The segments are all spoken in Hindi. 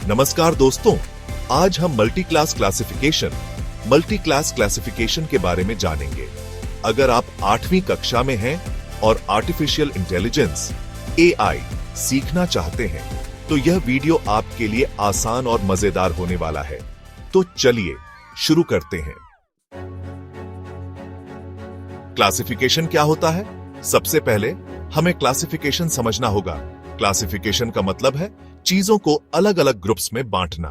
नमस्कार दोस्तों, आज हम मल्टी क्लास क्लासिफिकेशन के बारे में जानेंगे। अगर आप 8वीं कक्षा में हैं और आर्टिफिशियल इंटेलिजेंस (AI) सीखना चाहते हैं तो यह वीडियो आपके लिए आसान और मजेदार होने वाला है। तो चलिए शुरू करते हैं। क्लासिफिकेशन क्या होता है? सबसे पहले हमें क्लासिफिकेशन समझना होगा। क्लासिफिकेशन का मतलब है चीजों को अलग अलग ग्रुप्स में बांटना।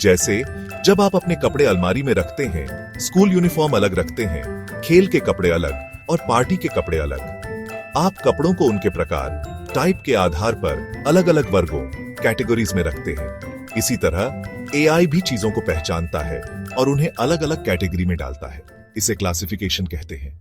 जैसे जब आप अपने कपड़े अलमारी में रखते हैं, स्कूल यूनिफॉर्म अलग रखते हैं, खेल के कपड़े अलग और पार्टी के कपड़े अलग। आप कपड़ों को उनके प्रकार, टाइप के आधार पर अलग अलग वर्गों, कैटेगरीज में रखते हैं। इसी तरह AI भी चीजों को पहचानता है और उन्हें अलग अलग कैटेगरी में डालता है। इसे क्लासिफिकेशन कहते हैं।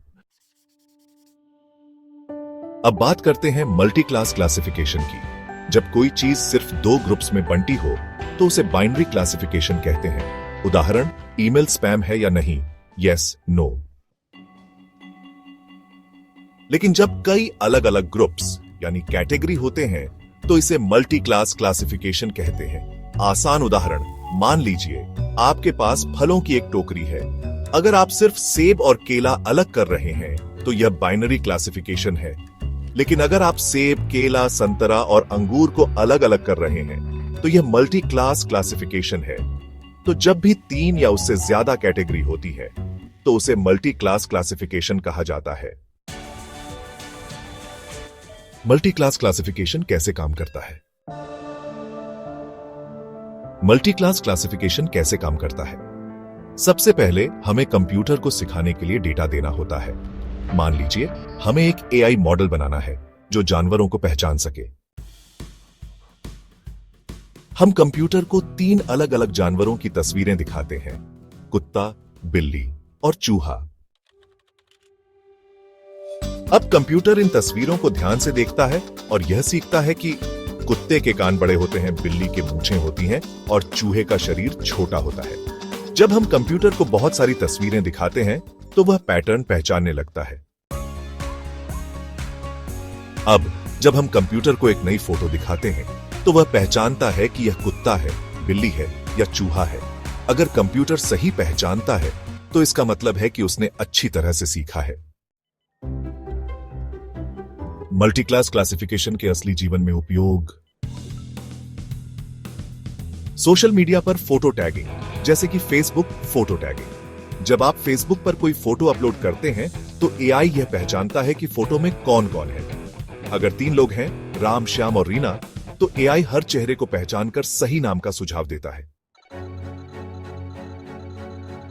अब बात करते हैं मल्टी क्लास क्लासिफिकेशन की। जब कोई चीज सिर्फ 2 ग्रुप्स में बंटी हो तो उसे बाइनरी क्लासिफिकेशन कहते हैं। उदाहरण, ईमेल स्पैम है या नहीं, यस, नो। लेकिन जब कई अलग अलग ग्रुप्स यानी कैटेगरी होते हैं तो इसे मल्टी क्लास क्लासिफिकेशन कहते हैं। आसान उदाहरण, मान लीजिए आपके पास फलों की एक टोकरी है। अगर आप सिर्फ सेब और केला अलग कर रहे हैं तो यह बाइनरी क्लासिफिकेशन है। लेकिन अगर आप सेब, केला, संतरा और अंगूर को अलग अलग कर रहे हैं तो यह मल्टी क्लास क्लासिफिकेशन है। तो जब भी 3 या उससे ज्यादा कैटेगरी होती है तो उसे मल्टी क्लास क्लासिफिकेशन कहा जाता है। मल्टी क्लास क्लासिफिकेशन कैसे काम करता है? मल्टी क्लास क्लासिफिकेशन कैसे काम करता है? सबसे पहले हमें कंप्यूटर को सिखाने के लिए डेटा देना होता है। मान लीजिए हमें एक AI मॉडल बनाना है जो जानवरों को पहचान सके। हम कंप्यूटर को 3 अलग अलग जानवरों की तस्वीरें दिखाते हैं, कुत्ता, बिल्ली और चूहा। अब कंप्यूटर इन तस्वीरों को ध्यान से देखता है और यह सीखता है कि कुत्ते के कान बड़े होते हैं, बिल्ली के मूंछें होती हैं और चूहे का शरीर छोटा होता है। जब हम कंप्यूटर को बहुत सारी तस्वीरें दिखाते हैं तो वह पैटर्न पहचानने लगता है। अब जब हम कंप्यूटर को एक नई फोटो दिखाते हैं तो वह पहचानता है कि यह कुत्ता है, बिल्ली है या चूहा है। अगर कंप्यूटर सही पहचानता है तो इसका मतलब है कि उसने अच्छी तरह से सीखा है। मल्टी क्लास क्लासिफिकेशन के असली जीवन में उपयोग। सोशल मीडिया पर फोटो टैगिंग, जैसे कि फेसबुक फोटो टैगिंग। जब आप फेसबुक पर कोई फोटो अपलोड करते हैं तो AI यह पहचानता है कि फोटो में कौन कौन है। अगर 3 लोग हैं, राम, श्याम और रीना, तो AI हर चेहरे को पहचानकर सही नाम का सुझाव देता है।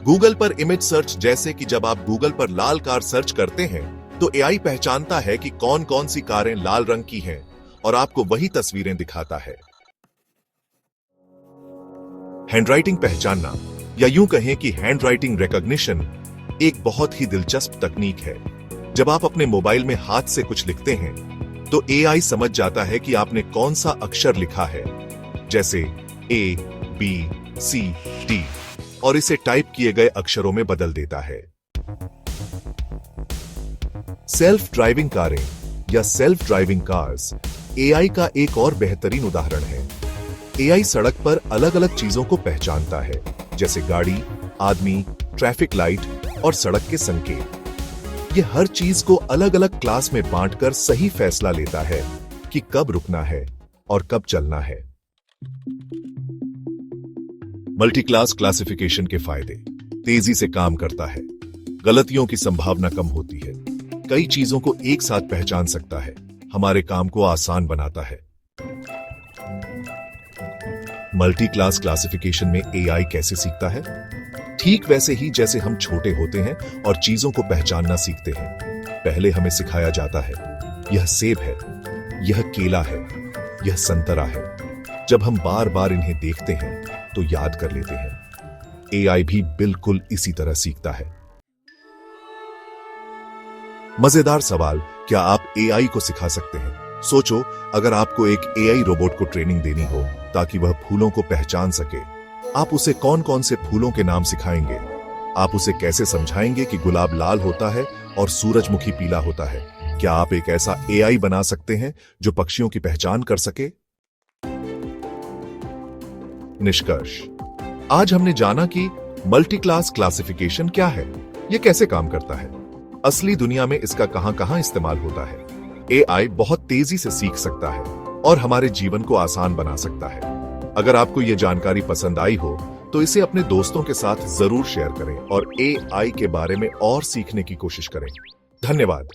गूगल पर इमेज सर्च, जैसे कि जब आप गूगल पर लाल कार सर्च करते हैं तो AI पहचानता है कि कौन कौन सी कारें लाल रंग की हैं और आपको वही तस्वीरें दिखाता है। हैंडराइटिंग पहचानना, या यूं कहें कि हैंडराइटिंग रिकॉग्निशन, एक बहुत ही दिलचस्प तकनीक है। जब आप अपने मोबाइल में हाथ से कुछ लिखते हैं तो AI समझ जाता है कि आपने कौन सा अक्षर लिखा है, जैसे A, B, C, D, और इसे टाइप किए गए अक्षरों में बदल देता है। सेल्फ ड्राइविंग कारें या सेल्फ ड्राइविंग कार्स AI का एक और बेहतरीन उदाहरण है। AI सड़क पर अलग अलग चीजों को पहचानता है, जैसे गाड़ी, आदमी, ट्रैफिक लाइट और सड़क के संकेत। यह हर चीज को अलग अलग क्लास में बांटकर सही फैसला लेता है कि कब रुकना है और कब चलना है। मल्टी क्लास क्लासिफिकेशन के फायदे: तेजी से काम करता है, गलतियों की संभावना कम होती है, कई चीजों को एक साथ पहचान सकता है, हमारे काम को आसान बनाता है। मल्टी क्लास क्लासिफिकेशन में AI कैसे सीखता है? ठीक वैसे ही जैसे हम छोटे होते हैं और चीजों को पहचानना सीखते हैं। पहले हमें सिखाया जाता है, यह सेब है, यह केला है, यह संतरा है। जब हम बार बार इन्हें देखते हैं तो याद कर लेते हैं। AI भी बिल्कुल इसी तरह सीखता है। मजेदार सवाल, क्या आप AI को सिखा सकते हैं? सोचो, अगर आपको एक AI रोबोट को ट्रेनिंग देनी हो ताकि वह फूलों को पहचान सके, आप उसे कौन कौन से फूलों के नाम सिखाएंगे? आप उसे कैसे समझाएंगे कि गुलाब लाल होता है और सूरजमुखी पीला होता है? क्या आप एक ऐसा AI बना सकते हैं जो पक्षियों की पहचान कर सके? निष्कर्ष, आज हमने जाना कि मल्टी क्लास क्लासिफिकेशन क्या है, ये कैसे काम करता है, असली दुनिया में इसका कहां-कहां इस्तेमाल होता है। एआई बहुत तेजी से सीख सकता है और हमारे जीवन को आसान बना सकता है। अगर आपको ये जानकारी पसंद आई हो तो इसे अपने दोस्तों के साथ जरूर शेयर करें और एआई के बारे में और सीखने की कोशिश करें। धन्यवाद।